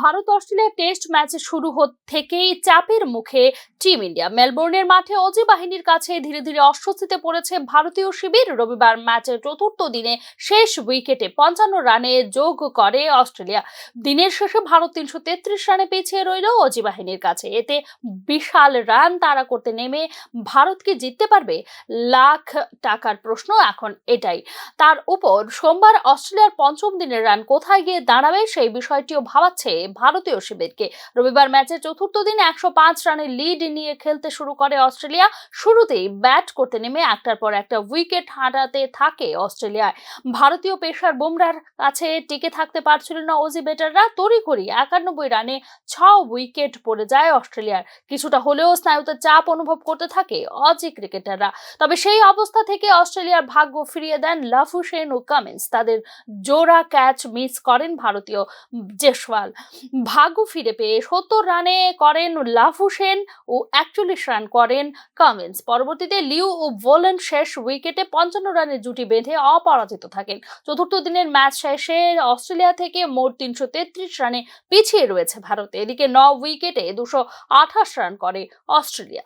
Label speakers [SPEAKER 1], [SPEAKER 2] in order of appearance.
[SPEAKER 1] Bharat Australia test match শুরু থেকেই চাপের মুখে টিম ইন্ডিয়া। মেলবোর্নের মাঠে অজি বাহিনীর কাছে ধীরে ধীরে অস্বস্তিতে পড়েছে ভারতীয় শিবির। রবিবার ম্যাচের চতুর্থ দিনে শেষ উইকেটে 55 রানে যোগ করে অস্ট্রেলিয়া। দিনের শেষে ভারত 333 রানে পিছিয়ে রইল অজি বাহিনীর কাছে। এতে বিশাল রান তাড়া করতে নেমে ভারত কি জিততে পারবে? লাখ টাকার প্রশ্ন এখন এটাই। তার উপর সোমবার অস্ট্রেলিয়ার পঞ্চম দিনের রান কোথায় গিয়ে দাঁড়াবে সেই বিষয়টিও ভাবাচ্ছে ভারতীয় শিবিরকে। রবিবার ম্যাচের চতুর্থ দিনে 105 রানের লিড নিয়ে খেলতে শুরু করে অস্ট্রেলিয়া। শুরুতেই ব্যাট করতে নেমে একটার পর একটা উইকেট হারাতে থাকে অস্ট্রেলিয়ায়। ভারতীয় পেসার বুমরার কাছে টিকে থাকতে পারছিল না অজি ব্যাটাররা। তড়িঘড়ি 91 রানে 6 উইকেট পড়ে যায় অস্ট্রেলিয়ার। কিছুটা হলেও স্নায়ুতে চাপ অনুভব করতে থাকে অজি ক্রিকেটাররা। তবে সেই অবস্থা থেকে অস্ট্রেলিয়ার ভাগ্য ফিরিয়ে দেন লাফুসেন ও কামিন্স। তাদের জোড়া ক্যাচ মিস করেন ভারতীয় জেসওয়াল। ভাগ্য ফিরে পেয়ে 70 রানে করেন লাফুসেন ও 41 রান করেন কামিন্স। পরবর্তীতে লিউ ও ভোলেন শেষ উইকেটে 55 রানের জুটি বেঁধে অপরাজিত থাকেন। চতুর্থ দিনের ম্যাচ শেষে অস্ট্রেলিয়া থেকে মোট 333 রানে পিছিয়ে রয়েছে ভারত। এদিকে 9 উইকেটে 228 রান করে অস্ট্রেলিয়া।